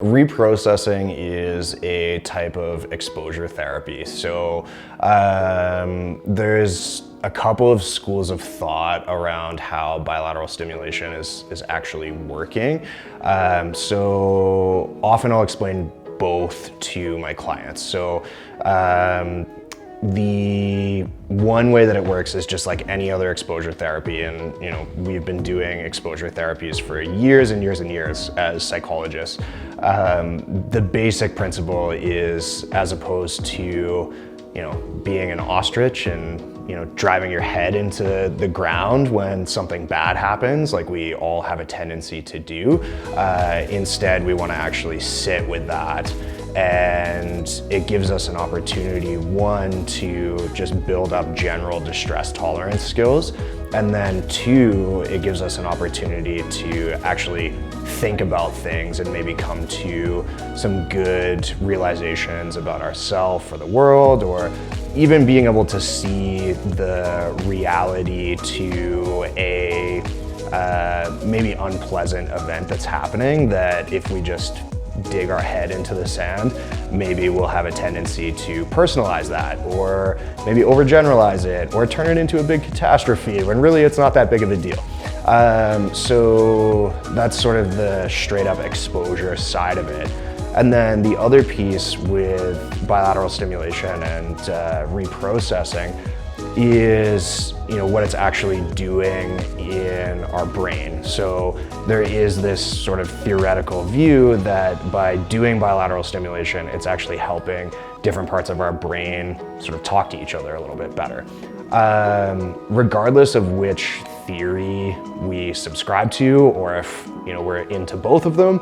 Reprocessing is a type of exposure therapy. So there's a couple of schools of thought around how bilateral stimulation is actually working. So often I'll explain both to my clients. So the one way that it works is just like any other exposure therapy, and we've been doing exposure therapies for years and years and years as psychologists. The basic principle is, as opposed to being an ostrich and driving your head into the ground when something bad happens, like we all have a tendency to do. Instead, we want to actually sit with that. And it gives us an opportunity, one, to just build up general distress tolerance skills. And then two, it gives us an opportunity to actually think about things and maybe come to some good realizations about ourselves or the world, or even being able to see the reality to a maybe unpleasant event that's happening, that if we just dig our head into the sand, maybe we'll have a tendency to personalize that, or maybe overgeneralize it, or turn it into a big catastrophe when really it's not that big of a deal. So that's sort of the straight up exposure side of it. And then the other piece with bilateral stimulation and reprocessing is what it's actually doing in our brain. So there is this sort of theoretical view that by doing bilateral stimulation, it's actually helping different parts of our brain sort of talk to each other a little bit better. Regardless of which theory we subscribe to, or if we're into both of them,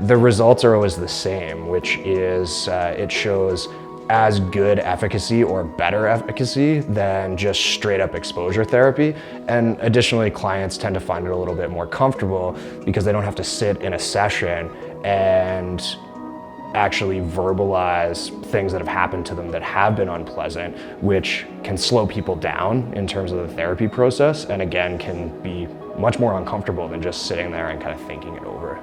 the results are always the same, which is it shows as good efficacy or better efficacy than just straight up exposure therapy. And additionally, clients tend to find it a little bit more comfortable because they don't have to sit in a session and actually verbalize things that have happened to them that have been unpleasant, which can slow people down in terms of the therapy process, and again can be much more uncomfortable than just sitting there and kind of thinking it over.